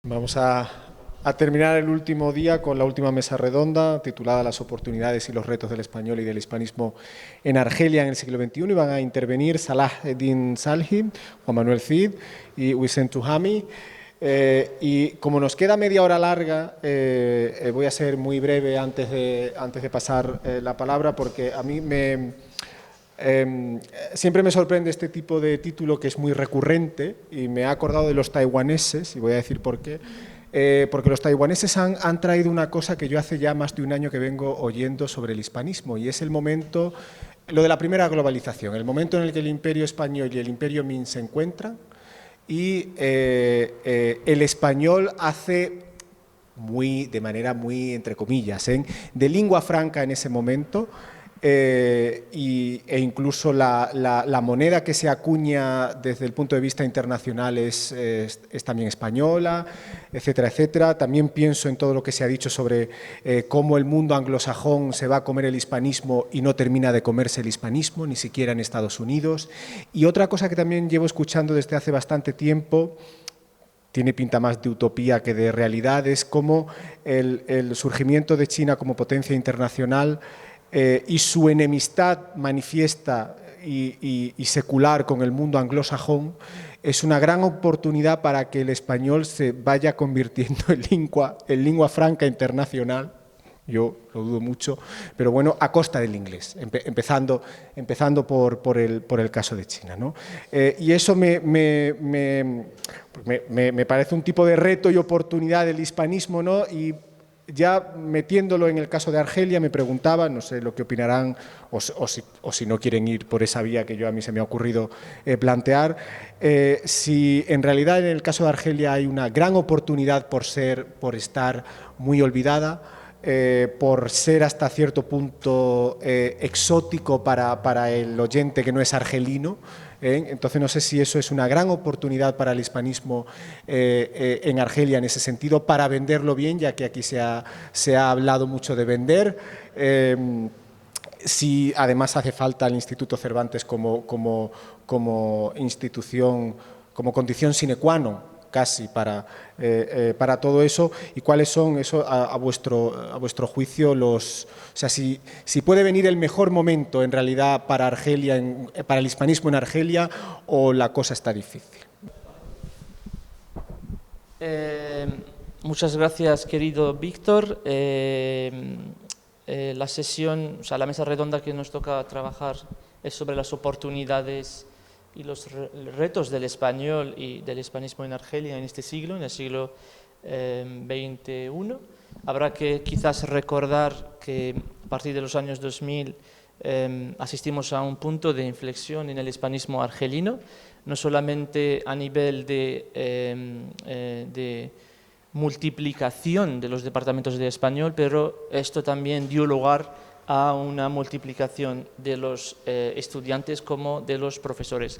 Vamos a terminar el último día con la última mesa redonda titulada Las oportunidades y los retos del español y del hispanismo en Argelia en el siglo XXI, y van a intervenir Salah Eddin Salhi, Juan Manuel Cid y Wissem Touhami. Y como nos queda media hora larga, voy a ser muy breve antes de pasar la palabra, porque a mí siempre me sorprende este tipo de título que es muy recurrente, y me ha acordado de los taiwaneses, y voy a decir por qué. Porque los taiwaneses han traído una cosa que yo hace ya más de un año que vengo oyendo sobre el hispanismo, y es el momento, lo de la primera globalización, el momento en el que el imperio español y el imperio Ming se encuentran, y el español hace de manera muy, entre comillas, de lengua franca en ese momento, e incluso la moneda que se acuña desde el punto de vista internacional es también española, etcétera, etcétera. También pienso en todo lo que se ha dicho sobre cómo el mundo anglosajón se va a comer el hispanismo y no termina de comerse el hispanismo, ni siquiera en Estados Unidos. Y otra cosa que también llevo escuchando desde hace bastante tiempo, tiene pinta más de utopía que de realidad, es cómo el surgimiento de China como potencia internacional y su enemistad manifiesta y secular con el mundo anglosajón es una gran oportunidad para que el español se vaya convirtiendo en lengua franca internacional. Yo lo dudo mucho, pero bueno, a costa del inglés, empezando por el caso de China, ¿no? Y eso me parece un tipo de reto y oportunidad del hispanismo, ¿no? Y ya metiéndolo en el caso de Argelia, me preguntaba, no sé lo que opinarán, o si no quieren ir por esa vía que a mí se me ha ocurrido plantear, si en realidad en el caso de Argelia hay una gran oportunidad por estar muy olvidada, por ser hasta cierto punto exótico para el oyente que no es argelino. Entonces no sé si eso es una gran oportunidad para el hispanismo en Argelia en ese sentido, para venderlo bien, ya que aquí se ha hablado mucho de vender. Si además hace falta el Instituto Cervantes como institución, como condición sine qua non casi para todo eso, y cuáles son eso a vuestro juicio o sea, si puede venir el mejor momento en realidad para Argelia, para el hispanismo en Argelia, o la cosa está difícil. Muchas gracias, querido Víctor. La sesión, o sea, la mesa redonda que nos toca trabajar es sobre las oportunidades y los retos del español y del hispanismo en Argelia en este siglo, en el siglo XXI. Habrá que quizás recordar que a partir de los años 2000 asistimos a un punto de inflexión en el hispanismo argelino, no solamente a nivel de multiplicación de los departamentos de español, pero esto también dio lugar a una multiplicación de los estudiantes como de los profesores.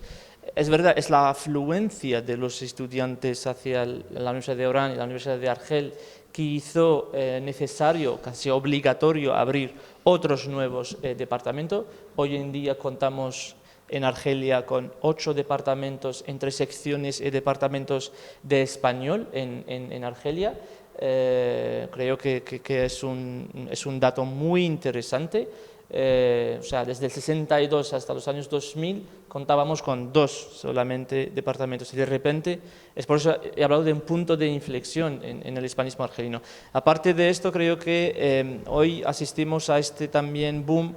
Es verdad, es la afluencia de los estudiantes hacia la Universidad de Orán y la Universidad de Argel que hizo necesario, casi obligatorio, abrir otros nuevos departamentos. Hoy en día contamos en Argelia con 8 departamentos entre secciones y departamentos de español en Argelia. Creo que es un dato muy interesante. O sea, desde el 62 hasta los años 2000 contábamos con 2 solamente departamentos, y de repente, es por eso he hablado de un punto de inflexión en el hispanismo argelino. Aparte de esto, creo que hoy asistimos a este también boom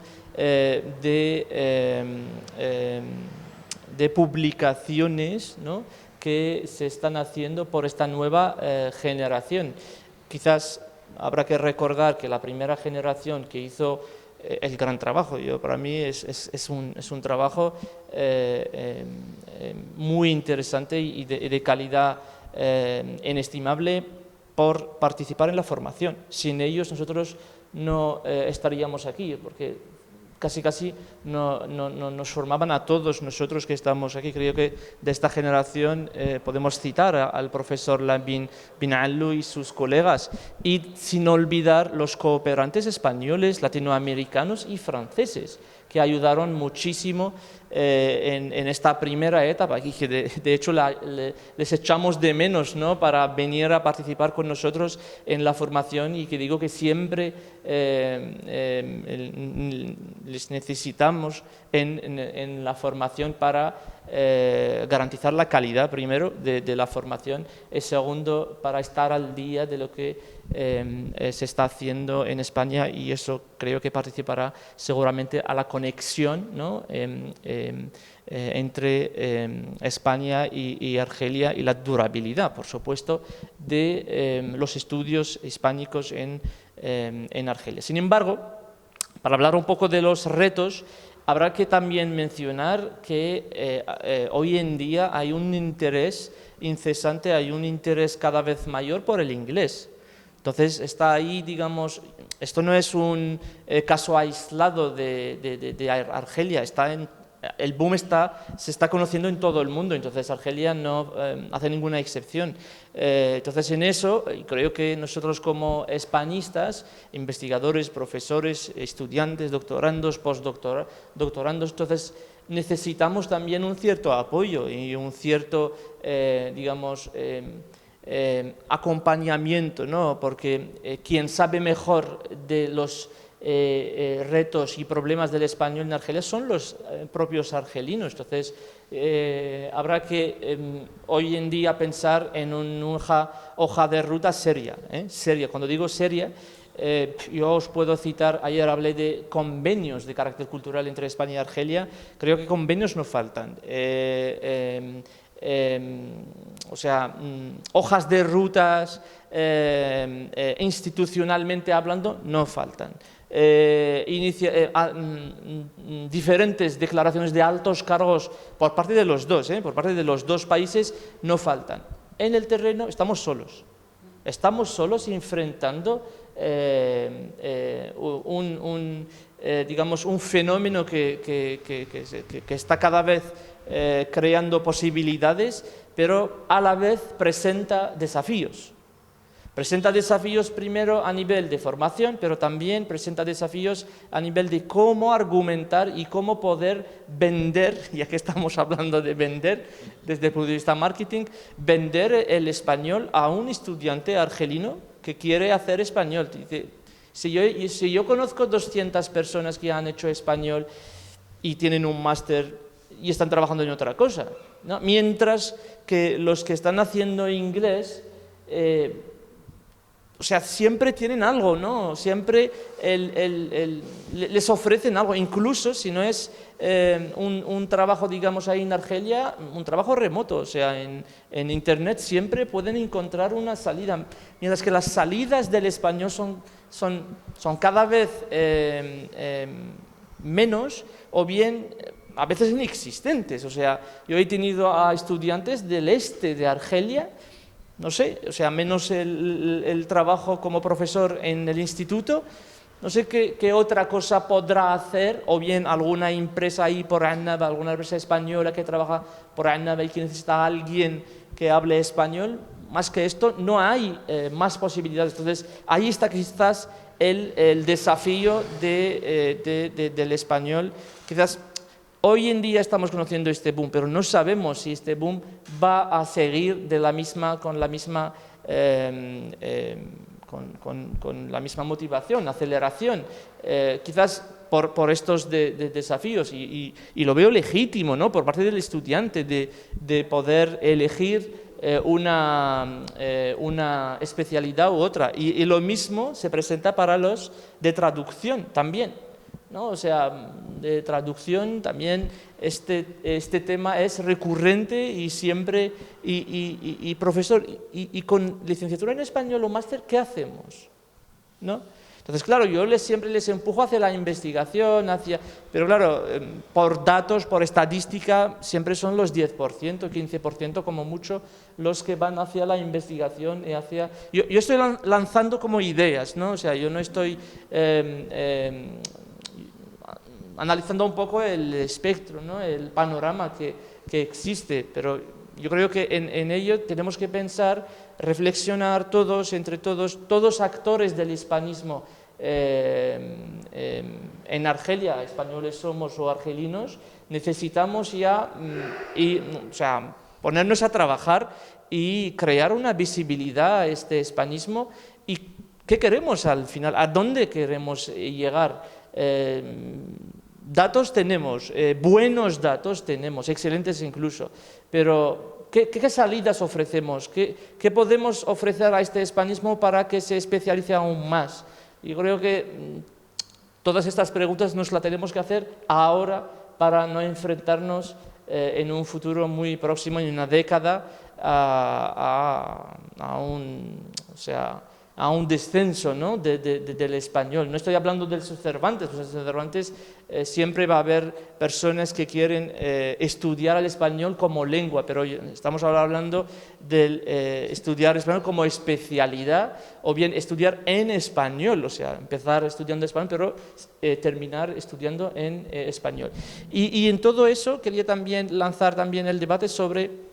de publicaciones, ¿no?, que se están haciendo por esta nueva generación. Quizás habrá que recordar que la primera generación que hizo el gran trabajo, para mí es un trabajo muy interesante y de calidad inestimable por participar en la formación. Sin ellos nosotros no estaríamos aquí, porque casi nos formaban a todos nosotros que estamos aquí. Creo que de esta generación podemos citar al profesor Lamin bin Allu y sus colegas, y sin olvidar los cooperantes españoles, latinoamericanos y franceses, que ayudaron muchísimo en esta primera etapa, y que de hecho les echamos de menos, ¿no?, para venir a participar con nosotros en la formación, y que digo que siempre les necesitamos en la formación para garantizar la calidad, primero, de la formación, y segundo, para estar al día de lo que se está haciendo en España, y eso creo que participará seguramente a la conexión, ¿no?, entre España y Argelia, y la durabilidad, por supuesto, de los estudios hispánicos en Argelia. Sin embargo, para hablar un poco de los retos, habrá que también mencionar que hoy en día hay un interés incesante, hay un interés cada vez mayor por el inglés. Entonces está ahí, digamos, esto no es un caso aislado de Argelia, el boom se está conociendo en todo el mundo, entonces Argelia no hace ninguna excepción. Entonces en eso, creo que nosotros como hispanistas, investigadores, profesores, estudiantes, doctorandos, postdoctorandos, entonces necesitamos también un cierto apoyo y un cierto, digamos, acompañamiento, ¿no?, porque quien sabe mejor de los retos y problemas del español en Argelia son los propios argelinos. Entonces habrá que hoy en día pensar en una hoja de ruta seria, seria. Cuando digo seria, yo os puedo citar, ayer hablé de convenios de carácter cultural entre España y Argelia, creo que convenios no faltan. O sea, hojas de rutas, institucionalmente hablando, no faltan. Diferentes declaraciones de altos cargos por parte de los dos, por parte de los dos países, no faltan. En el terreno estamos solos enfrentando digamos, un fenómeno que está cada vez creando posibilidades, pero a la vez presenta desafíos. Presenta desafíos primero a nivel de formación, pero también presenta desafíos a nivel de cómo argumentar y cómo poder vender, ya que estamos hablando de vender desde el punto de vista marketing, vender el español a un estudiante argelino que quiere hacer español. Si yo conozco 200 personas que han hecho español y tienen un máster y están trabajando en otra cosa, ¿no?, mientras que los que están haciendo inglés, o sea, siempre tienen algo, ¿no? Siempre les ofrecen algo, incluso si no es un trabajo, digamos, ahí en Argelia, un trabajo remoto, o sea, en Internet siempre pueden encontrar una salida, mientras que las salidas del español son cada vez menos, o bien a veces inexistentes. O sea, yo he tenido a estudiantes del este de Argelia, no sé, o sea, menos el trabajo como profesor en el instituto, no sé qué otra cosa podrá hacer, o bien alguna empresa ahí por Annaba, alguna empresa española que trabaja por Annaba y que necesita a alguien que hable español. Más que esto, no hay más posibilidades. Entonces, ahí está quizás el desafío del español. Quizás hoy en día estamos conociendo este boom, pero no sabemos si este boom va a seguir con la misma motivación, aceleración. Quizás por estos desafíos, y lo veo legítimo, ¿no?, por parte del estudiante de poder elegir una especialidad u otra. Y lo mismo se presenta para los de traducción también, ¿no? O sea, de traducción también este tema es recurrente y siempre, y profesor, y con licenciatura en español o máster, ¿qué hacemos? ¿No? Entonces, claro, yo siempre les empujo hacia la investigación, pero claro, por datos, por estadística, siempre son los 10%, 15% como mucho los que van hacia la investigación y hacia... Yo estoy lanzando como ideas, ¿no? O sea, yo no estoy analizando un poco el espectro, ¿no?, el panorama que existe, pero yo creo que en ello tenemos que pensar, reflexionar todos, entre todos actores del hispanismo en Argelia, españoles somos o argelinos, necesitamos ya o sea, ponernos a trabajar y crear una visibilidad a este hispanismo y qué queremos al final, a dónde queremos llegar. Datos tenemos, buenos datos tenemos, excelentes incluso, pero ¿qué salidas ofrecemos? ¿Qué podemos ofrecer a este hispanismo para que se especialice aún más? Y creo que todas estas preguntas nos las tenemos que hacer ahora para no enfrentarnos en un futuro muy próximo, en una década, a un descenso, ¿no? del español. No estoy hablando del Cervantes, pues en Cervantes siempre va a haber personas que quieren estudiar el español como lengua, pero estamos ahora hablando de estudiar español como especialidad, o bien estudiar en español, o sea, empezar estudiando español, pero terminar estudiando en español. Y en todo eso quería también lanzar también el debate sobre...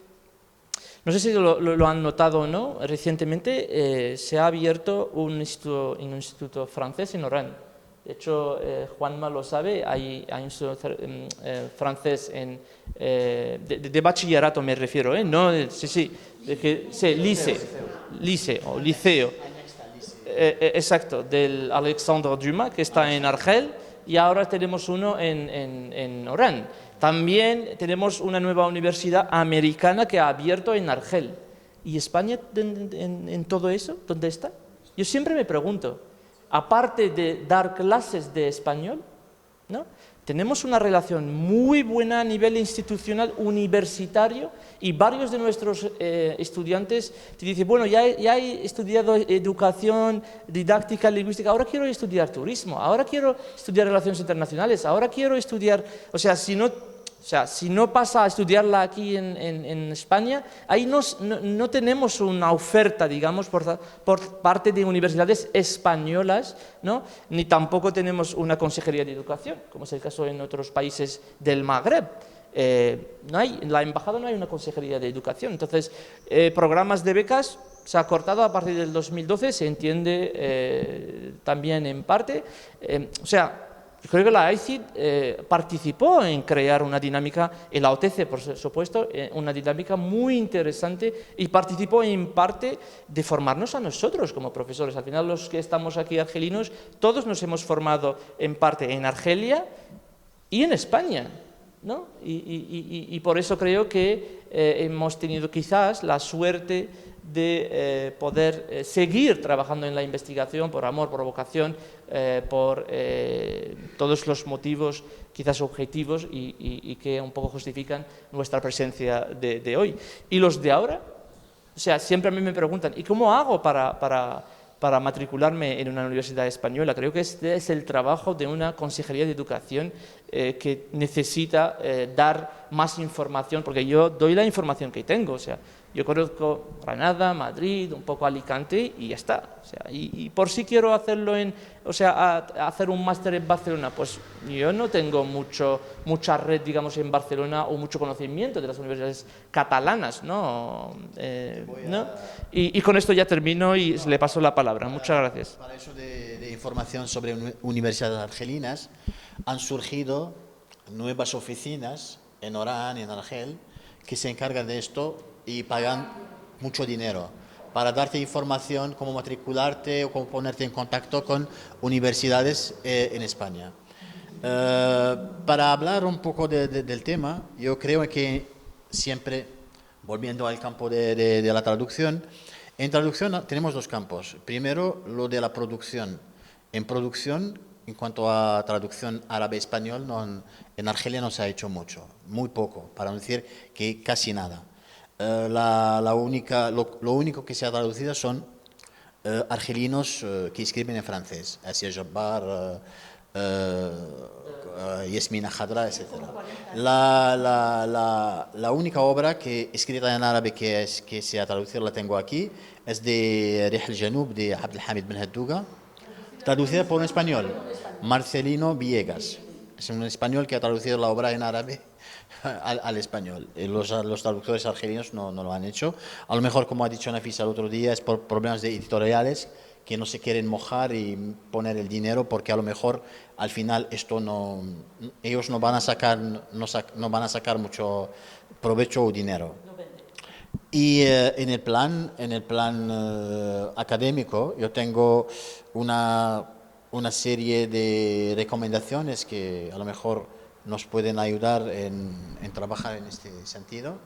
No sé si lo han notado o no, recientemente se ha abierto un instituto francés en Oran. De hecho, Juanma lo sabe, hay un instituto francés de bachillerato, me refiero, ¿eh? No, sí, lycée o liceo. Exacto, del Alexandre Dumas, que está en Argel, y ahora tenemos uno en Oran. También tenemos una nueva universidad americana que ha abierto en Argel. ¿Y España en todo eso? ¿Dónde está? Yo siempre me pregunto, aparte de dar clases de español, ¿no? Tenemos una relación muy buena a nivel institucional, universitario, y varios de nuestros estudiantes te dicen, bueno, ya he estudiado educación, didáctica, lingüística, ahora quiero estudiar turismo, ahora quiero estudiar relaciones internacionales, ahora quiero estudiar, o sea, si no pasa a estudiarla aquí en España, ahí no tenemos una oferta, digamos, por parte de universidades españolas, ¿no? Ni tampoco tenemos una consejería de educación, como es el caso en otros países del Magreb. En la embajada no hay una consejería de educación. Entonces, programas de becas se ha cortado a partir del 2012, se entiende también en parte. Creo que la AICID participó en crear una dinámica, el AOTC por supuesto, una dinámica muy interesante, y participó en parte de formarnos a nosotros como profesores. Al final los que estamos aquí argelinos, todos nos hemos formado en parte en Argelia y en España, ¿no? Y por eso creo que hemos tenido quizás la suerte de poder seguir trabajando en la investigación por amor, por vocación, por todos los motivos quizás objetivos y que un poco justifican nuestra presencia de hoy. Y los de ahora, o sea, siempre a mí me preguntan, ¿y cómo hago para matricularme en una universidad española? Creo que este es el trabajo de una consejería de educación que necesita dar más información, porque yo doy la información que tengo, o sea, yo conozco Granada, Madrid, un poco Alicante y ya está. O sea, y por si quiero hacerlo hacer un máster en Barcelona, pues yo no tengo mucha red, digamos, en Barcelona o mucho conocimiento de las universidades catalanas, ¿no? Y con esto ya termino y le paso la palabra. Muchas gracias. Para eso de información sobre universidades argelinas, han surgido nuevas oficinas en Orán, en Argel, que se encargan de esto y pagan mucho dinero para darte información, cómo matricularte o cómo ponerte en contacto con universidades en España. Para hablar un poco del tema, yo creo que siempre, volviendo al campo de la traducción, en traducción tenemos dos campos. Primero, lo de la producción. En producción, en cuanto a traducción árabe-español, en Argelia no se ha hecho mucho, muy poco, para no decir que casi nada. Lo único que se ha traducido son argelinos que escriben en francés, Asia Jabbar, Yasmina Khadra, etc. La única obra escrita en árabe que se ha traducido, la tengo aquí, es de Rih al-Janub de Abdelhamid Ben Haddouga, traducida por un español, Marcelino Villegas. Es un español que ha traducido la obra en árabe al español. Los traductores argelinos no lo han hecho. A lo mejor, como ha dicho Nafisa el otro día, es por problemas de editoriales que no se quieren mojar y poner el dinero porque a lo mejor al final esto no, ellos no van a sacar, no van a sacar mucho provecho o dinero. Y en el plan académico yo tengo una serie de recomendaciones que a lo mejor nos pueden ayudar en trabajar en este sentido.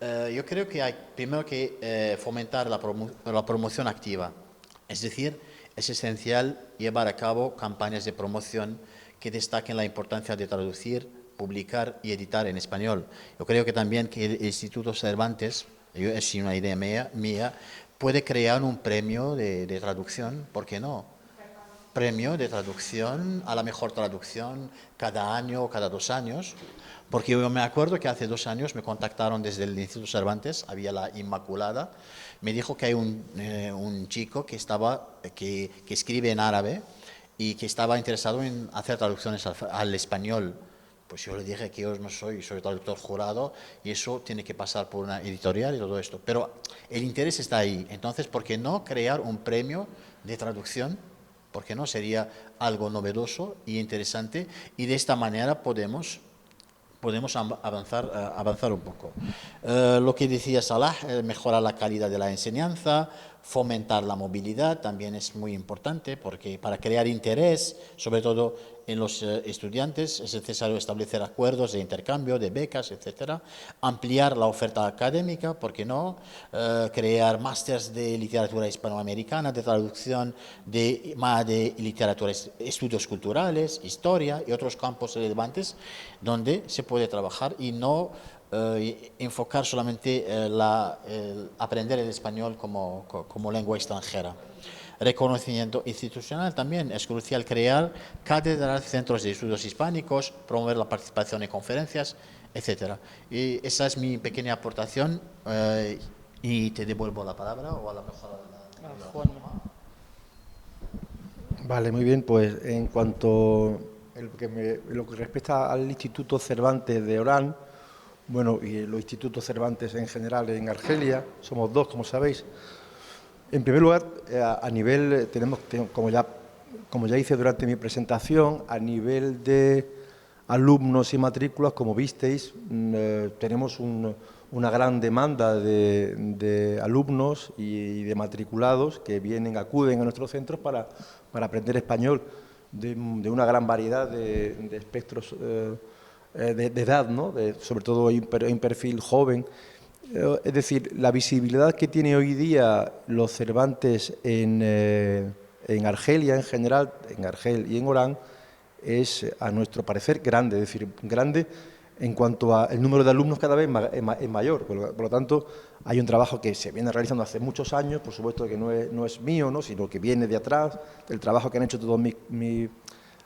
Yo creo que hay primero que fomentar la promoción activa. Es decir, es esencial llevar a cabo campañas de promoción que destaquen la importancia de traducir, publicar y editar en español. Yo creo que también que el Instituto Cervantes, es una idea mía, puede crear un premio de traducción, ¿por qué no? Premio de traducción a la mejor traducción cada año o cada 2 años, porque yo me acuerdo que hace 2 años me contactaron desde el Instituto Cervantes, había la Inmaculada, me dijo que hay un chico que escribe en árabe y que estaba interesado en hacer traducciones al español. Pues yo le dije que yo no soy traductor jurado y eso tiene que pasar por una editorial y todo esto. Pero el interés está ahí. Entonces, ¿por qué no crear un premio de traducción? ¿Por qué no? Sería algo novedoso y interesante y de esta manera podemos avanzar un poco. Lo que decía Salah, mejorar la calidad de la enseñanza, fomentar la movilidad también es muy importante porque para crear interés, sobre todo en los estudiantes, es necesario establecer acuerdos de intercambio, de becas, etcétera, ampliar la oferta académica, ¿por qué no? Crear másters de literatura hispanoamericana, de traducción, de literatura, estudios culturales, historia y otros campos relevantes donde se puede trabajar y no enfocar solamente aprender el español como lengua extranjera. Reconocimiento institucional también es crucial crear cátedras, centros de estudios hispánicos, promover la participación en conferencias, etcétera. Y esa es mi pequeña aportación y te devuelvo la palabra o a lo mejor Juan. Vale, muy bien, pues en cuanto lo que respecta al Instituto Cervantes de Orán, bueno, y los institutos Cervantes en general en Argelia, somos 2, como sabéis. En primer lugar, a nivel, como ya hice durante mi presentación, a nivel de alumnos y matrículas, como visteis, tenemos una gran demanda de alumnos y de matriculados que acuden a nuestros centros para aprender español de una gran variedad de espectros de edad, ¿no? Sobre todo hay un perfil joven. Es decir, la visibilidad que tiene hoy día los Cervantes en Argelia en general, en Argel y en Orán, es, a nuestro parecer, grande. Es decir, grande en cuanto al número de alumnos cada vez es mayor. Por lo tanto, hay un trabajo que se viene realizando hace muchos años, por supuesto que no es mío, ¿no? Sino que viene de atrás, del trabajo que han hecho todos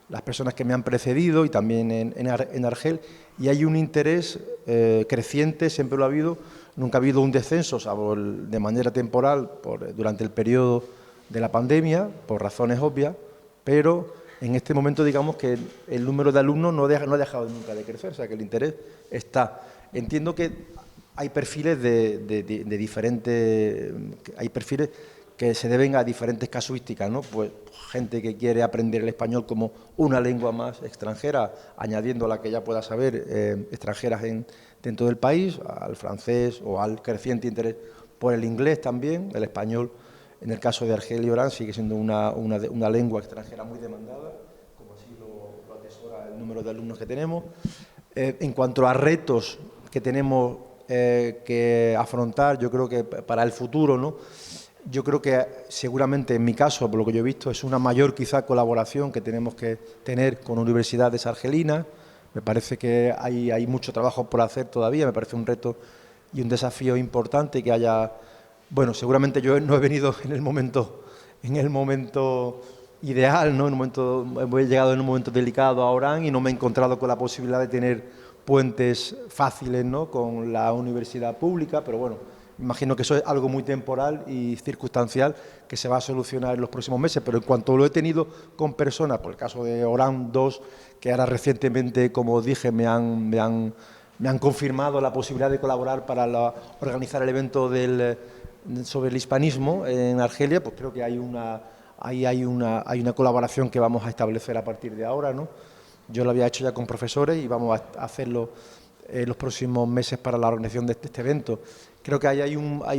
las personas que me han precedido y también en Argel, y hay un interés creciente, siempre lo ha habido, nunca ha habido un descenso, salvo de manera temporal durante el periodo de la pandemia, por razones obvias, pero en este momento digamos que el número de alumnos no ha dejado nunca de crecer, o sea que el interés está. Entiendo que hay perfiles de diferentes, hay perfiles que se deben a diferentes casuísticas, ¿no? Pues gente que quiere aprender el español como una lengua más extranjera, añadiendo la que ya pueda saber extranjeras dentro del país, al francés o al creciente interés por el inglés también. El español, en el caso de Argelia y Orán, sigue siendo una lengua extranjera muy demandada, como así lo atesora el número de alumnos que tenemos. En cuanto a retos que tenemos que afrontar, yo creo que para el futuro, ¿no? Yo creo que seguramente en mi caso, por lo que yo he visto, es una mayor quizá colaboración que tenemos que tener con universidades argelinas. Me parece que hay mucho trabajo por hacer todavía, me parece un reto y un desafío importante que haya. Bueno, seguramente yo no he venido en el momento ideal, ¿no? He llegado en un momento delicado a Orán y no me he encontrado con la posibilidad de tener puentes fáciles, ¿no? Con la universidad pública, pero bueno, imagino que eso es algo muy temporal y circunstancial que se va a solucionar en los próximos meses, pero en cuanto lo he tenido con personas, por el caso de Orán 2, que ahora recientemente, como dije, me han confirmado la posibilidad de colaborar para organizar el evento sobre el hispanismo en Argelia, pues creo que hay ahí hay una colaboración que vamos a establecer a partir de ahora, ¿no? Yo lo había hecho ya con profesores y vamos a hacerlo en los próximos meses para la organización de este evento. Creo que ahí hay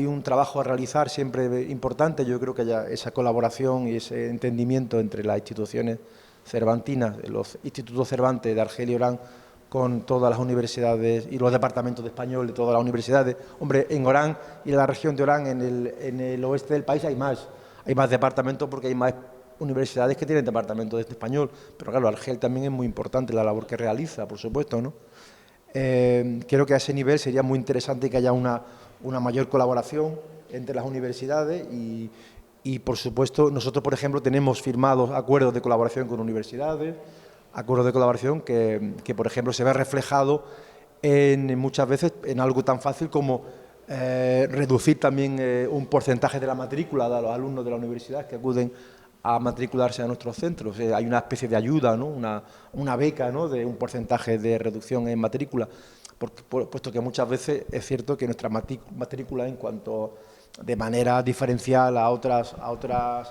un trabajo a realizar siempre importante. Yo creo que haya esa colaboración y ese entendimiento entre las instituciones cervantinas, los institutos Cervantes de Argel y Orán, con todas las universidades y los departamentos de español de todas las universidades. Hombre, en Orán y en la región de Orán, en el oeste del país, hay más departamentos porque hay más universidades que tienen departamentos de español, pero claro, Argel también es muy importante la labor que realiza, por supuesto, ¿no? Creo que a ese nivel sería muy interesante que haya una mayor colaboración entre las universidades y, por supuesto, nosotros, por ejemplo, tenemos firmados acuerdos de colaboración con universidades, acuerdos de colaboración que, por ejemplo, se ve reflejado muchas veces en algo tan fácil como reducir también un porcentaje de la matrícula de los alumnos de la universidad que acuden a matricularse a nuestros centros. Hay una especie de ayuda, ¿no? una beca, ¿no? De un porcentaje de reducción en matrícula, puesto que muchas veces es cierto que nuestra matrícula, en cuanto de manera diferencial a otras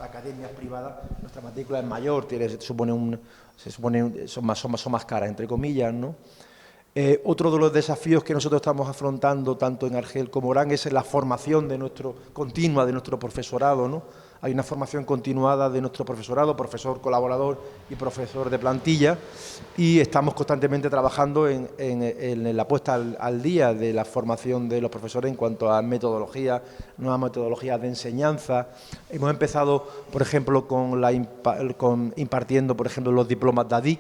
academias privadas, nuestra matrícula es mayor, son más caras, entre comillas, ¿no? Otro de los desafíos que nosotros estamos afrontando tanto en Argel como Orán es la formación continua de nuestro profesorado, ¿no? Hay una formación continuada de nuestro profesorado, profesor colaborador y profesor de plantilla, y estamos constantemente trabajando en la puesta al día de la formación de los profesores en cuanto a metodología, nuevas metodologías de enseñanza. Hemos empezado, por ejemplo, impartiendo, por ejemplo, los diplomas DADIC,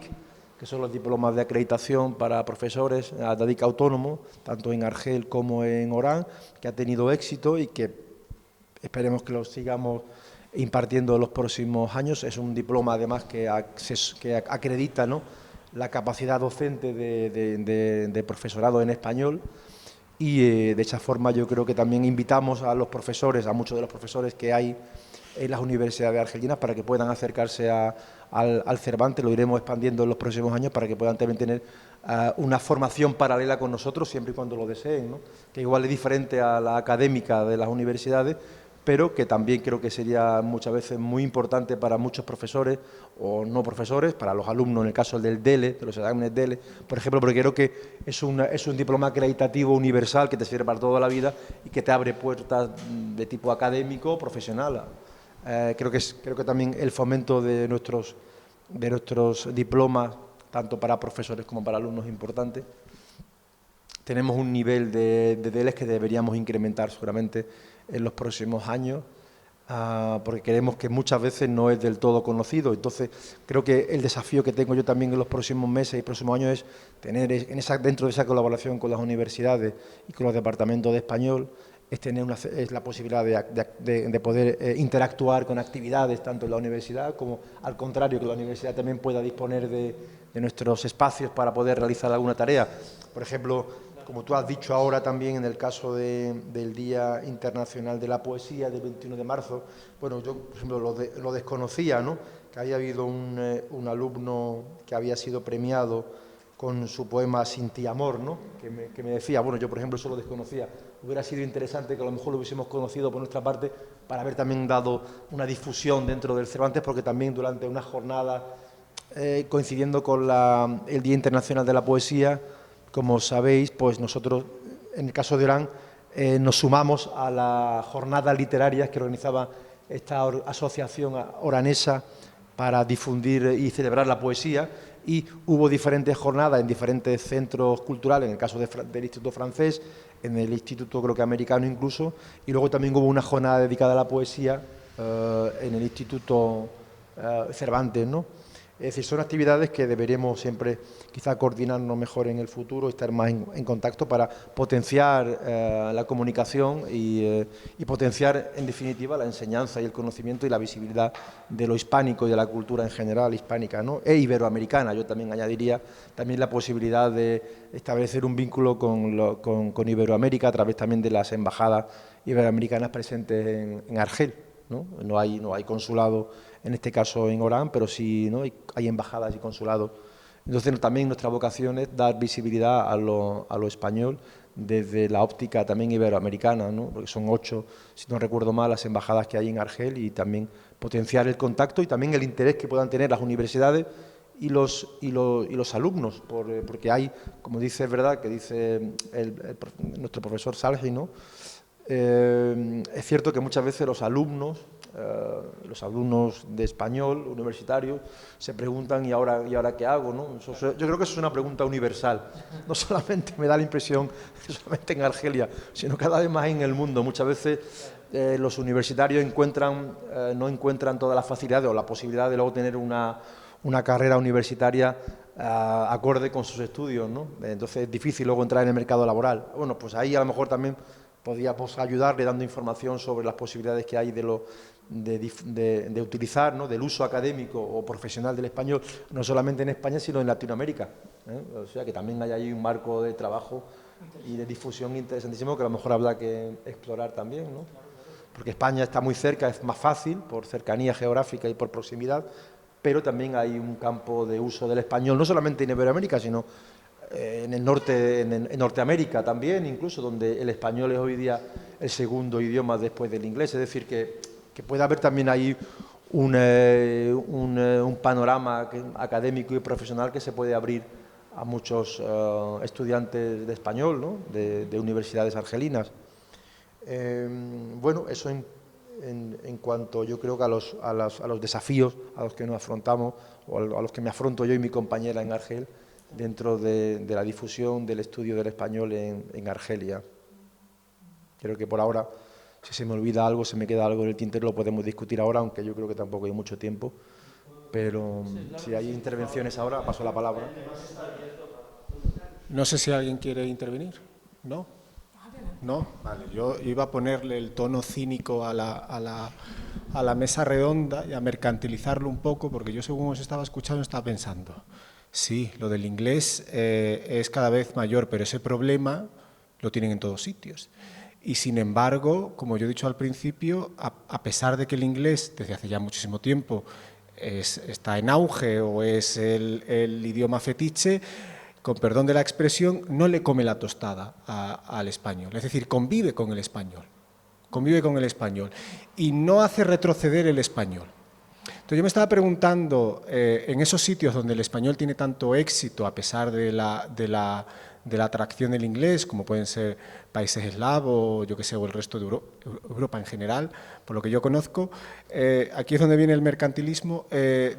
que son los diplomas de acreditación para profesores, DADIC autónomo, tanto en Argel como en Orán, que ha tenido éxito y que esperemos que los sigamos impartiendo en los próximos años. Es un diploma, además, que acredita, ¿no?, la capacidad docente de profesorado en español y, de esa forma, yo creo que también invitamos a los profesores, a muchos de los profesores que hay en las universidades argelinas, para que puedan acercarse al Cervantes. Lo iremos expandiendo en los próximos años para que puedan también tener una formación paralela con nosotros, siempre y cuando lo deseen, ¿no?, que igual es diferente a la académica de las universidades, pero que también creo que sería muchas veces muy importante para muchos profesores o no profesores, para los alumnos, en el caso del DELE, de los exámenes DELE, por ejemplo, porque creo que es un diploma acreditativo universal que te sirve para toda la vida y que te abre puertas de tipo académico o profesional. Creo que también el fomento de nuestros diplomas, tanto para profesores como para alumnos, es importante. Tenemos un nivel de DELES que deberíamos incrementar seguramente en los próximos años, porque creemos que muchas veces no es del todo conocido. Entonces, creo que el desafío que tengo yo también en los próximos meses y próximos años es tener dentro de esa colaboración con las universidades y con los departamentos de español, es la posibilidad de poder interactuar con actividades tanto en la universidad como, al contrario, que la universidad también pueda disponer de nuestros espacios para poder realizar alguna tarea. Por ejemplo, como tú has dicho ahora también en el caso del Día Internacional de la Poesía del 21 de marzo, bueno, yo, por ejemplo, lo desconocía, ¿no?, que había habido un alumno que había sido premiado con su poema Sin ti amor, ¿no?, que me decía, bueno, yo, por ejemplo, eso lo desconocía. Hubiera sido interesante que a lo mejor lo hubiésemos conocido por nuestra parte para haber también dado una difusión dentro del Cervantes, porque también durante una jornada coincidiendo con el Día Internacional de la Poesía, como sabéis, pues nosotros, en el caso de Orán, nos sumamos a las jornadas literarias que organizaba esta asociación oranesa para difundir y celebrar la poesía, y hubo diferentes jornadas en diferentes centros culturales, en el caso del Instituto Francés, en el Instituto, creo que americano incluso, y luego también hubo una jornada dedicada a la poesía en el Instituto Cervantes, ¿no? Es decir, son actividades que deberemos siempre quizá coordinarnos mejor en el futuro, estar más en contacto para potenciar la comunicación y potenciar, en definitiva, la enseñanza y el conocimiento y la visibilidad de lo hispánico y de la cultura en general hispánica, ¿no?, e iberoamericana. Yo también añadiría también la posibilidad de establecer un vínculo con Iberoamérica a través también de las embajadas iberoamericanas presentes en Argel, ¿no? No hay consulado en este caso en Orán, pero sí, ¿no?, hay embajadas y consulados Entonces, también nuestra vocación es dar visibilidad a lo español desde la óptica también iberoamericana, ¿no? Porque son 8, si no recuerdo mal, las embajadas que hay en Argel, y también potenciar el contacto y también el interés que puedan tener las universidades y los alumnos, porque hay, como dice, es verdad, que dice nuestro profesor Salgi, ¿no? Es cierto que muchas veces los alumnos de español universitario se preguntan ¿y ahora qué hago? ¿No? Yo creo que eso es una pregunta universal. No solamente me da la impresión, solamente en Argelia, sino cada vez más en el mundo. Muchas veces los universitarios no encuentran todas las facilidades o la posibilidad de luego tener una carrera universitaria acorde con sus estudios, ¿no? Entonces es difícil luego entrar en el mercado laboral. Bueno, pues ahí a lo mejor también podríamos ayudarle dando información sobre las posibilidades que hay de utilizar, ¿no? Del uso académico o profesional del español, no solamente en España, sino en Latinoamérica, ¿eh? O sea, que también hay ahí un marco de trabajo y de difusión interesantísimo que a lo mejor habrá que explorar también, ¿no? Porque España está muy cerca, es más fácil por cercanía geográfica y por proximidad, pero también hay un campo de uso del español, no solamente en Iberoamérica, sino en el norte, en Norteamérica también, incluso, donde el español es hoy día el segundo idioma después del inglés. Es decir, que puede haber también ahí un panorama académico y profesional que se puede abrir a muchos estudiantes de español, ¿no? de universidades argelinas. Bueno, eso en cuanto, yo creo que a los desafíos a los que nos afrontamos, o a los que me afronto yo y mi compañera en Argel, dentro de la difusión del estudio del español en Argelia. Creo que por ahora, si se me olvida algo, se me queda algo en el tintero, lo podemos discutir ahora, aunque yo creo que tampoco hay mucho tiempo. Pero si hay intervenciones ahora, paso la palabra. No sé si alguien quiere intervenir. ¿No? ¿No? Vale, yo iba a ponerle el tono cínico a la mesa redonda y a mercantilizarlo un poco, porque yo, según os estaba escuchando, estaba pensando, sí, lo del inglés es cada vez mayor, pero ese problema lo tienen en todos sitios. Y sin embargo, como yo he dicho al principio, a pesar de que el inglés desde hace ya muchísimo tiempo está en auge o es el idioma fetiche, con perdón de la expresión, no le come la tostada al español. Es decir, convive con el español y no hace retroceder el español. Entonces yo me estaba preguntando, en esos sitios donde el español tiene tanto éxito, a pesar de la atracción del inglés, como pueden ser países eslavos, yo que sé, o el resto de Europa en general, por lo que yo conozco, aquí es donde viene el mercantilismo.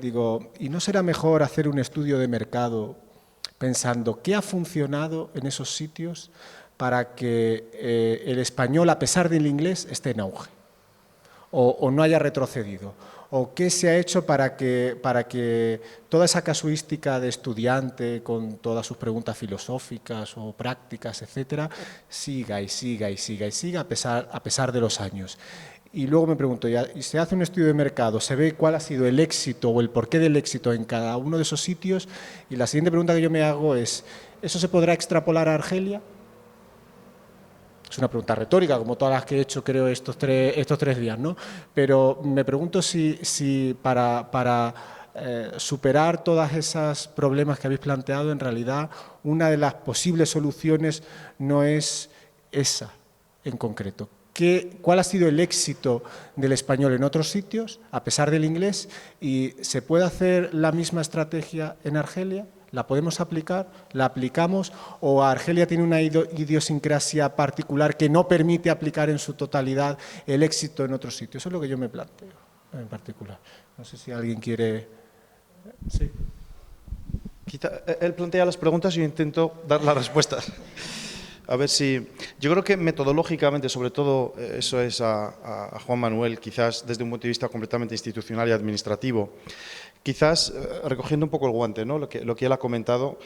Digo, ¿y no será mejor hacer un estudio de mercado pensando qué ha funcionado en esos sitios para que el español, a pesar del inglés, esté en auge o no haya retrocedido? ¿O qué se ha hecho para que toda esa casuística de estudiante, con todas sus preguntas filosóficas o prácticas, etcétera, siga a pesar de los años? Y luego me pregunto, y se hace un estudio de mercado, se ve cuál ha sido el éxito o el porqué del éxito en cada uno de esos sitios, y la siguiente pregunta que yo me hago es, ¿eso se podrá extrapolar a Argelia? Es una pregunta retórica, como todas las que he hecho, creo, estos tres días, ¿no? Pero me pregunto si para superar todos esos problemas que habéis planteado, en realidad, una de las posibles soluciones no es esa en concreto. ¿Cuál ha sido el éxito del español en otros sitios, a pesar del inglés? ¿Y se puede hacer la misma estrategia en Argelia? ¿La podemos aplicar? ¿La aplicamos? ¿O Argelia tiene una idiosincrasia particular que no permite aplicar en su totalidad el éxito en otros sitios? Eso es lo que yo me planteo en particular. No sé si alguien quiere... Sí. Quizá él plantea las preguntas y yo intento dar las respuestas. A ver si... Yo creo que metodológicamente, sobre todo, eso es a Juan Manuel, quizás desde un punto de vista completamente institucional y administrativo, quizás recogiendo un poco el guante, ¿no? Lo que él ha comentado,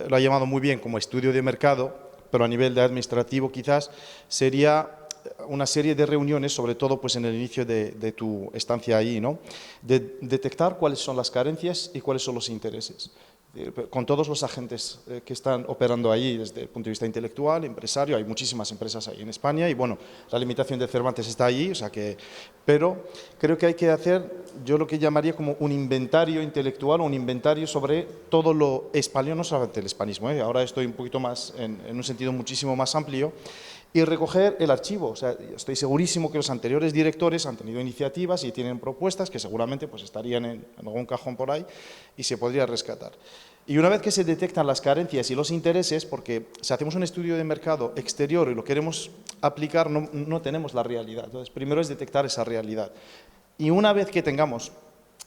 lo ha llamado muy bien como estudio de mercado, pero a nivel de administrativo quizás sería una serie de reuniones, sobre todo pues en el inicio de tu estancia ahí, ¿no? De detectar cuáles son las carencias y cuáles son los intereses. con todos los agentes que están operando allí desde el punto de vista intelectual, empresario. Hay muchísimas empresas ahí en España y bueno, la limitación de Cervantes está allí, o sea que, pero creo que hay que hacer, yo lo que llamaría como un inventario intelectual o un inventario sobre todo lo español, no solamente el hispanismo, ahora estoy un poquito más en un sentido muchísimo más amplio, y recoger el archivo. O sea, estoy segurísimo que los anteriores directores han tenido iniciativas y tienen propuestas que seguramente pues, estarían en algún cajón por ahí y se podría rescatar. Y una vez que se detectan las carencias y los intereses, porque si hacemos un estudio de mercado exterior y lo queremos aplicar, no tenemos la realidad. Entonces, primero es detectar esa realidad. Y una vez que tengamos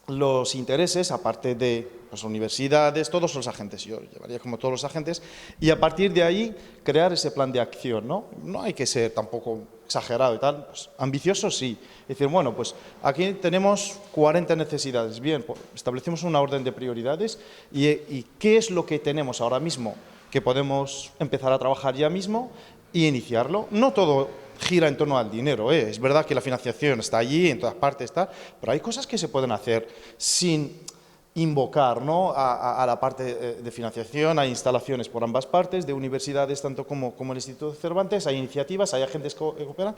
los intereses, aparte de las universidades, todos los agentes, yo llevaría como todos los agentes, y a partir de ahí crear ese plan de acción, ¿no? No hay que ser tampoco exagerado y tal, pues, ambicioso sí. Es decir, bueno, pues aquí tenemos 40 necesidades, bien, pues, establecemos una orden de prioridades y ¿qué es lo que tenemos ahora mismo que podemos empezar a trabajar ya mismo y iniciarlo? No todo gira en torno al dinero, ¿eh? Es verdad que la financiación está allí, en todas partes está, pero hay cosas que se pueden hacer sin invocar, ¿no?, a la parte de financiación. Hay instalaciones por ambas partes, de universidades tanto como el Instituto Cervantes, hay iniciativas, hay agentes que cooperan.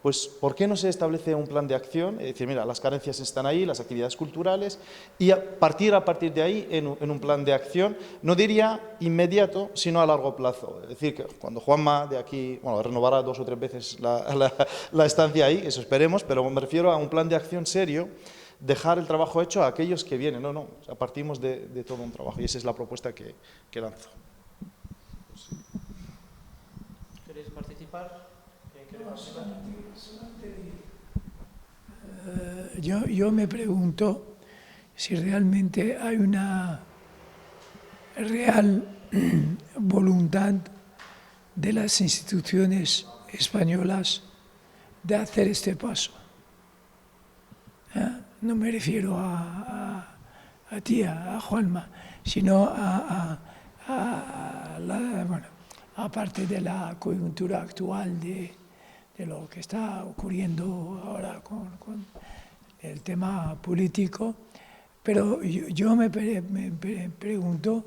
Pues, ¿por qué no se establece un plan de acción? Es decir, mira, las carencias están ahí, las actividades culturales, y a partir de ahí, en un plan de acción, no diría inmediato, sino a largo plazo. Es decir, que cuando Juanma de aquí, bueno, renovará 2 o 3 veces la estancia ahí, eso esperemos, pero me refiero a un plan de acción serio, dejar el trabajo hecho a aquellos que vienen. No, o sea, partimos de todo un trabajo, y esa es la propuesta que lanzo. ¿Queréis participar? Yo me pregunto si realmente hay una real voluntad de las instituciones españolas de hacer este paso. No me refiero a ti, a Juanma, sino aparte de la coyuntura actual de lo que está ocurriendo ahora con el tema político, pero yo me pregunto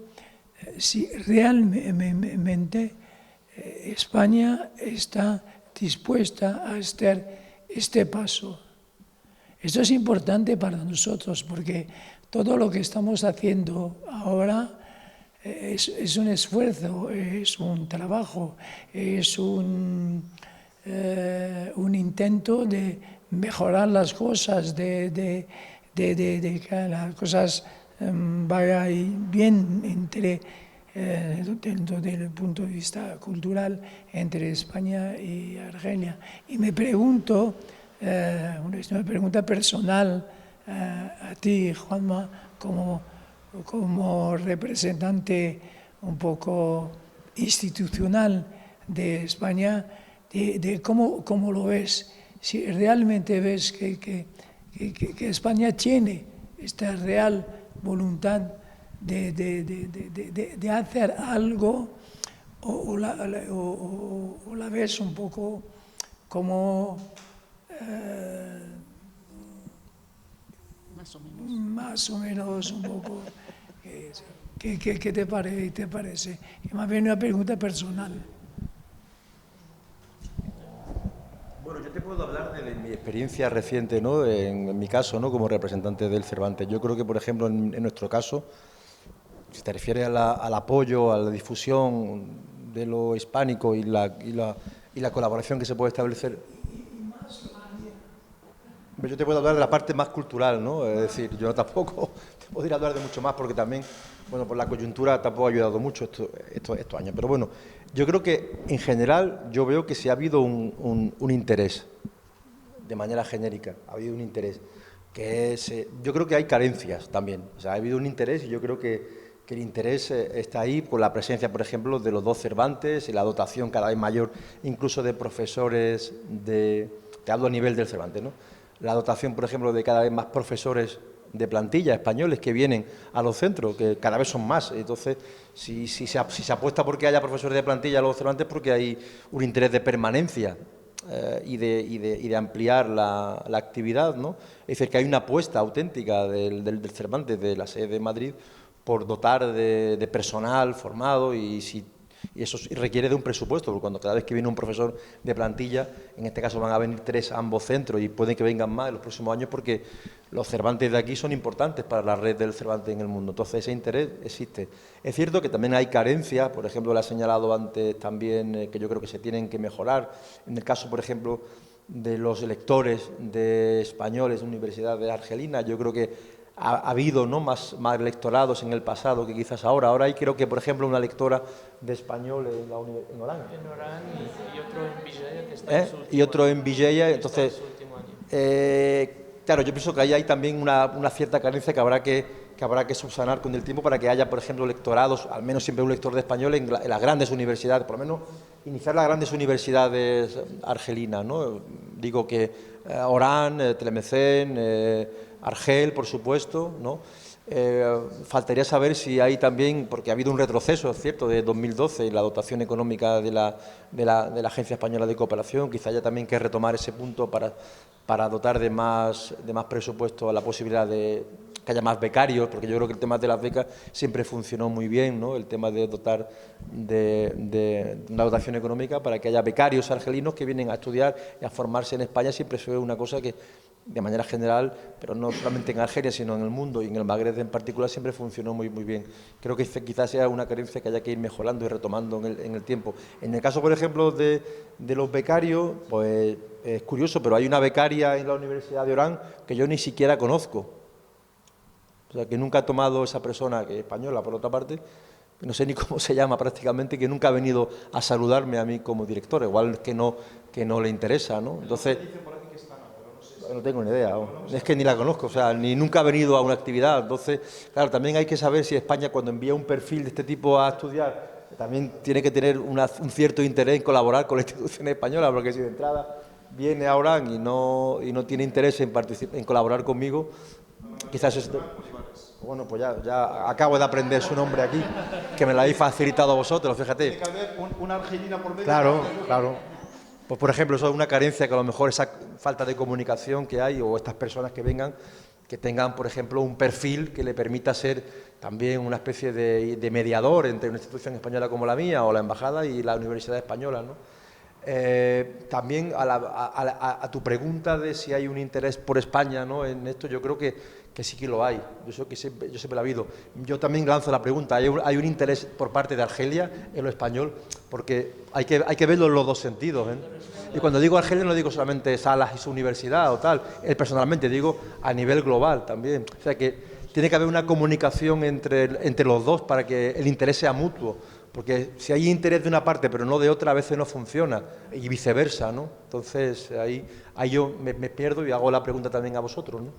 si realmente España está dispuesta a hacer este paso. Esto es importante para nosotros porque todo lo que estamos haciendo ahora es un esfuerzo, es un trabajo, es un intento de mejorar las cosas, de que las cosas vayan bien dentro del punto de vista cultural entre España y Argelia. Y me pregunto, es una pregunta personal a ti, Juanma, como representante un poco institucional de España, de cómo lo ves, si realmente ves que España tiene esta real voluntad de hacer algo, o la ves un poco como más o menos un poco. ¿Qué te parece? Y más bien una pregunta personal. Bueno, yo te puedo hablar de mi experiencia reciente, ¿no? En mi caso, ¿no?, como representante del Cervantes. Yo creo que, por ejemplo, en nuestro caso, si te refieres al apoyo, a la difusión de lo hispánico y la colaboración que se puede establecer. Yo te puedo hablar de la parte más cultural, ¿no? Es decir, yo tampoco te podría hablar de mucho más porque también, bueno, por la coyuntura tampoco ha ayudado mucho estos años. Pero bueno, yo creo que en general yo veo que sí ha habido un interés, de manera genérica, ha habido un interés, que es, yo creo que hay carencias también. O sea, ha habido un interés y yo creo que el interés está ahí por la presencia, por ejemplo, de los 2 Cervantes y la dotación cada vez mayor, incluso de profesores te hablo a nivel del Cervantes, ¿no? La dotación, por ejemplo, de cada vez más profesores de plantilla españoles que vienen a los centros, que cada vez son más. Entonces, si se apuesta porque haya profesores de plantilla a los Cervantes, porque hay un interés de permanencia y de ampliar la actividad, ¿no? Es decir, que hay una apuesta auténtica del Cervantes, de la sede de Madrid, por dotar de personal formado y eso requiere de un presupuesto, porque cada vez que viene un profesor de plantilla, en este caso van a venir 3 a ambos centros y pueden que vengan más en los próximos años porque los Cervantes de aquí son importantes para la red del Cervantes en el mundo. Entonces ese interés existe. Es cierto que también hay carencias, por ejemplo, le ha señalado antes también que yo creo que se tienen que mejorar. En el caso, por ejemplo, de los lectores de españoles de universidades argelinas, yo creo que ha habido, ¿no?, más lectorados en el pasado que quizás ahora. Ahora hay, creo que, por ejemplo, una lectora de español en Orán. En Orán y otro en Villella que está en su último Y otro año. en Villella. Está en Entonces, su último año. claro, yo pienso que ahí hay también una cierta carencia que habrá que subsanar con el tiempo para que haya, por ejemplo, lectorados, al menos siempre un lector de español en las grandes universidades, por lo menos iniciar las grandes universidades argelinas, ¿no? Digo que Orán, Tlemcen, Argel, por supuesto, ¿no? Faltaría saber si hay también, porque ha habido un retroceso, es cierto, de 2012 en la dotación económica de la Agencia Española de Cooperación, quizá haya también que retomar ese punto para dotar de más presupuesto a la posibilidad de que haya más becarios, porque yo creo que el tema de las becas siempre funcionó muy bien, ¿no? El tema de dotar de una dotación económica para que haya becarios argelinos que vienen a estudiar y a formarse en España siempre fue una cosa que, de manera general, pero no solamente en Argelia, sino en el mundo y en el Magreb en particular, siempre funcionó muy bien. Creo que quizás sea una carencia que haya que ir mejorando y retomando en el tiempo. En el caso, por ejemplo, de los becarios, pues es curioso, pero hay una becaria en la Universidad de Orán que yo ni siquiera conozco. O sea, que nunca ha tomado esa persona, que es española, por otra parte, que no sé ni cómo se llama prácticamente, que nunca ha venido a saludarme a mí como director, igual que no le interesa, ¿no? Entonces, no tengo ni idea, es que ni la conozco, o sea, ni nunca ha venido a una actividad. Entonces, claro, también hay que saber si España, cuando envía un perfil de este tipo a estudiar, también tiene que tener un cierto interés en colaborar con la institución española, porque si de entrada viene a Orán y no tiene interés en colaborar conmigo, quizás esto... Bueno, pues ya acabo de aprender su nombre aquí, que me lo habéis facilitado vosotros, fíjate. Tiene que haber una argelina por medio. Claro. Pues, por ejemplo, eso es una carencia que a lo mejor esa falta de comunicación que hay, o estas personas que vengan, que tengan, por ejemplo, un perfil que le permita ser también una especie de mediador entre una institución española como la mía o la embajada y la Universidad Española, ¿no? También a tu pregunta de si hay un interés por España, ¿no?, en esto, yo creo que sí que lo hay. Yo siempre lo he habido. Yo también lanzo la pregunta, ¿hay un interés por parte de Argelia en lo español? Porque hay que verlo en los dos sentidos, ¿eh? Y cuando digo Argelia no digo solamente Salas y su universidad o tal, personalmente digo a nivel global también. O sea que tiene que haber una comunicación entre los dos para que el interés sea mutuo. Porque si hay interés de una parte pero no de otra, a veces no funciona, y viceversa, ¿no? Entonces ahí yo me pierdo y hago la pregunta también a vosotros, ¿no?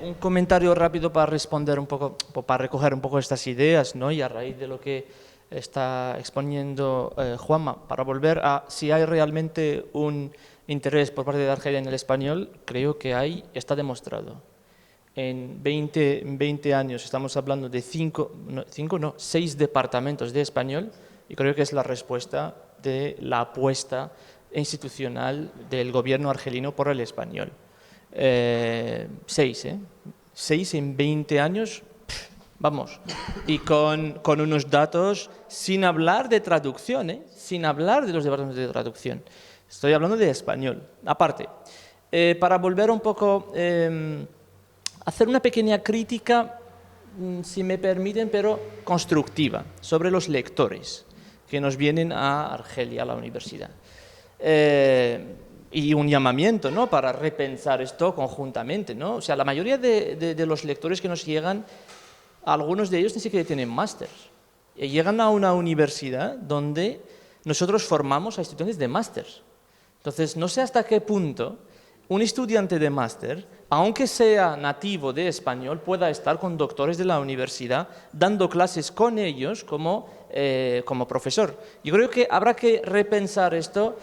Un comentario rápido para responder un poco, para recoger un poco estas ideas, ¿no? Y a raíz de lo que está exponiendo Juanma, para volver a si hay realmente un interés por parte de Argelia en el español, creo que está demostrado. En 20 años estamos hablando de 6 departamentos de español, y creo que es la respuesta de la apuesta institucional del gobierno argelino por el español. 6 en 20 años, vamos, y con unos datos sin hablar de traducción, sin hablar de los departamentos de traducción. Estoy hablando de español. Aparte, para volver un poco, hacer una pequeña crítica, si me permiten, pero constructiva, sobre los lectores que nos vienen a Argelia, a la universidad. Y un llamamiento, ¿no?, para repensar esto conjuntamente, ¿no? O sea, la mayoría de los lectores que nos llegan, algunos de ellos ni siquiera tienen máster. Llegan a una universidad donde nosotros formamos a estudiantes de máster. Entonces, no sé hasta qué punto un estudiante de máster, aunque sea nativo de español, pueda estar con doctores de la universidad dando clases con ellos como profesor. Yo creo que habrá que repensar esto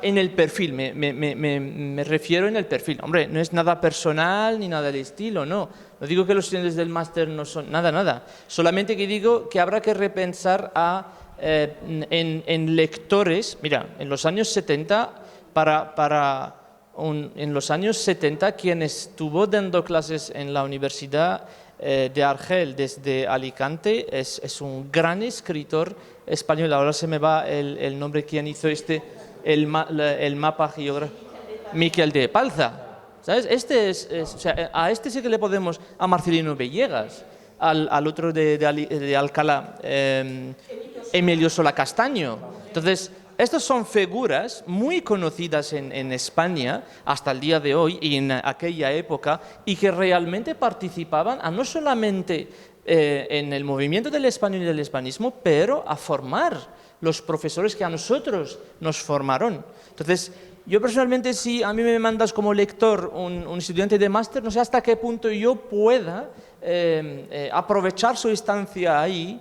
en el perfil, me refiero en el perfil. Hombre, no es nada personal ni nada del estilo, no. No digo que los estudiantes del máster no son nada. Solamente que digo que habrá que repensar en lectores. Mira, en los años 70, en los años 70 quien estuvo dando clases en la Universidad de Argel desde Alicante es un gran escritor español. Ahora se me va el nombre, quien hizo el mapa geográfico, Miquel de Palza. ¿Sabes? O sea, a este sí que le podemos, a Marcelino Villegas, al otro de Alcalá, Emilio Sola Castaño. Entonces, estas son figuras muy conocidas en España hasta el día de hoy y en aquella época, y que realmente participaban no solamente en el movimiento del español y del hispanismo, pero a formar los profesores que a nosotros nos formaron. Entonces, yo personalmente, si a mí me mandas como lector un estudiante de máster, no sé hasta qué punto yo pueda aprovechar su estancia ahí,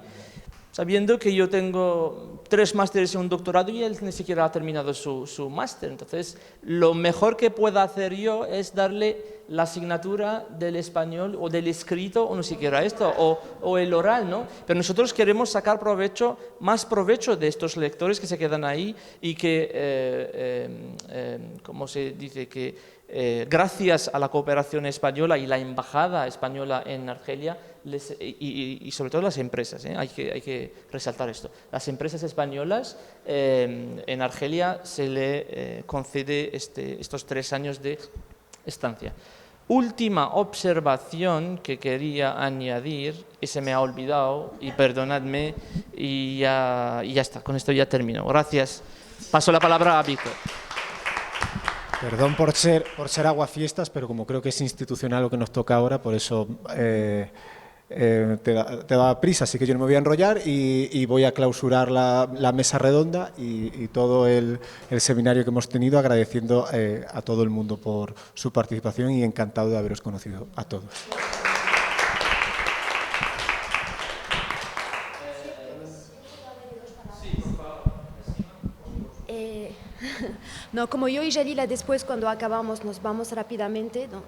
sabiendo que yo tengo 3 másteres y un doctorado y él ni siquiera ha terminado su máster. Entonces, lo mejor que pueda hacer yo es darle la asignatura del español o del escrito, o no siquiera esto, o el oral, ¿no? Pero nosotros queremos sacar más provecho de estos lectores que se quedan ahí y que, ¿cómo se dice?, que gracias a la cooperación española y la embajada española en Argelia, y sobre todo las empresas, hay que resaltar esto, las empresas españolas en Argelia se le concede estos 3 años de estancia. Última observación que quería añadir, y se me ha olvidado, y perdonadme, y ya está, con esto ya termino. Gracias. Paso la palabra a Víctor. Perdón por ser aguafiestas, pero como creo que es institucional lo que nos toca ahora, por eso te da prisa, así que yo no me voy a enrollar y voy a clausurar la mesa redonda y todo el seminario que hemos tenido, agradeciendo a todo el mundo por su participación y encantado de haberos conocido a todos. No, como yo y Jalila después cuando acabamos nos vamos rápidamente, no,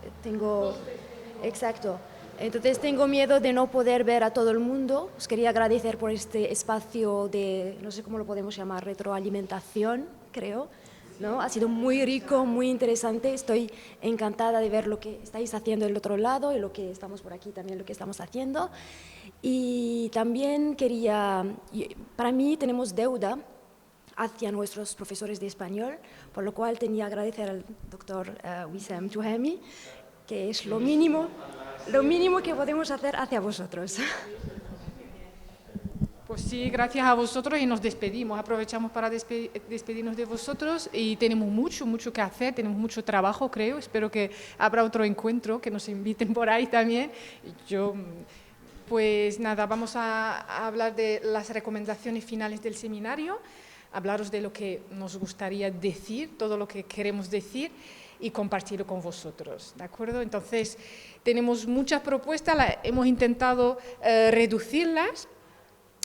exacto. Entonces tengo miedo de no poder ver a todo el mundo. Os quería agradecer por este espacio de, no sé cómo lo podemos llamar, retroalimentación, creo, ¿no? Ha sido muy rico, muy interesante. Estoy encantada de ver lo que estáis haciendo del otro lado y lo que estamos por aquí también, lo que estamos haciendo. Y también para mí tenemos deuda hacia nuestros profesores de español, por lo cual tenía que agradecer al doctor Wissam Touhami, que es lo mínimo que podemos hacer hacia vosotros. Pues sí, gracias a vosotros y nos despedimos. Aprovechamos para despedirnos de vosotros y tenemos mucho que hacer, tenemos mucho trabajo, creo. Espero que habrá otro encuentro, que nos inviten por ahí también. Pues nada, vamos a hablar de las recomendaciones finales del seminario, hablaros de lo que nos gustaría decir, todo lo que queremos decir y compartirlo con vosotros, ¿de acuerdo? Entonces, tenemos muchas propuestas, hemos intentado reducirlas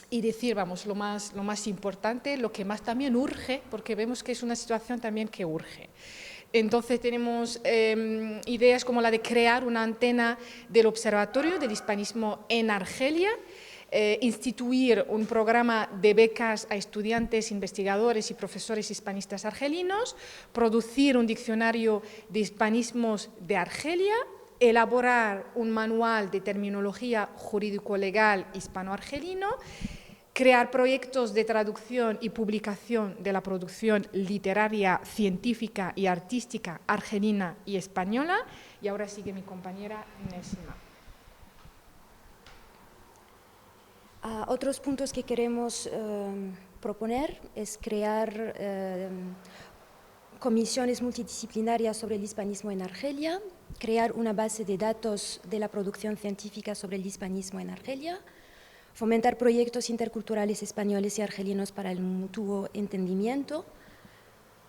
y decir, vamos, lo más importante, lo que más también urge, porque vemos que es una situación también que urge. Entonces tenemos ideas como la de crear una antena del Observatorio del Hispanismo en Argelia, instituir un programa de becas a estudiantes, investigadores y profesores hispanistas argelinos, producir un diccionario de hispanismos de Argelia, elaborar un manual de terminología jurídico-legal hispano-argelino, crear proyectos de traducción y publicación de la producción literaria, científica y artística argelina y española. Y ahora sigue mi compañera Nésima. Otros puntos que queremos proponer es crear comisiones multidisciplinarias sobre el hispanismo en Argelia, crear una base de datos de la producción científica sobre el hispanismo en Argelia, fomentar proyectos interculturales españoles y argelinos para el mutuo entendimiento,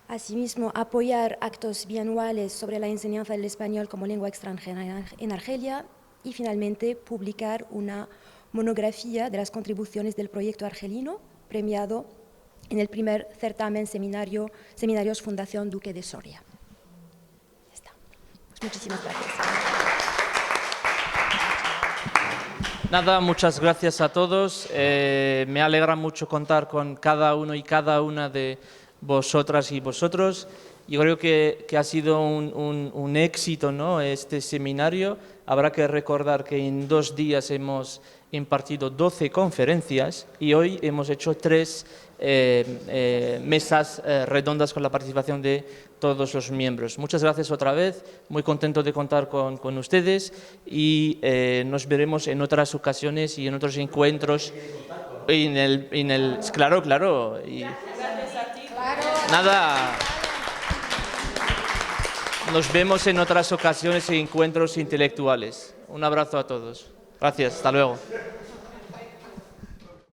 asimismo apoyar actos bianuales sobre la enseñanza del español como lengua extranjera en Argelia y finalmente publicar una monografía de las contribuciones del proyecto argelino, premiado en el primer certamen Seminarios Fundación Duque de Soria. Ya está. Pues muchísimas gracias. Nada, muchas gracias a todos. Me alegra mucho contar con cada uno y cada una de vosotras y vosotros. Yo creo que ha sido un éxito, ¿no?, este seminario. Habrá que recordar que en 2 días hemos impartido 12 conferencias y hoy hemos hecho 3 mesas redondas con la participación de todos los miembros. Muchas gracias otra vez, muy contento de contar con ustedes y nos veremos en otras ocasiones y en otros encuentros. Claro, claro. Nada. Nos vemos en otras ocasiones y encuentros intelectuales. Un abrazo a todos. Gracias, hasta luego.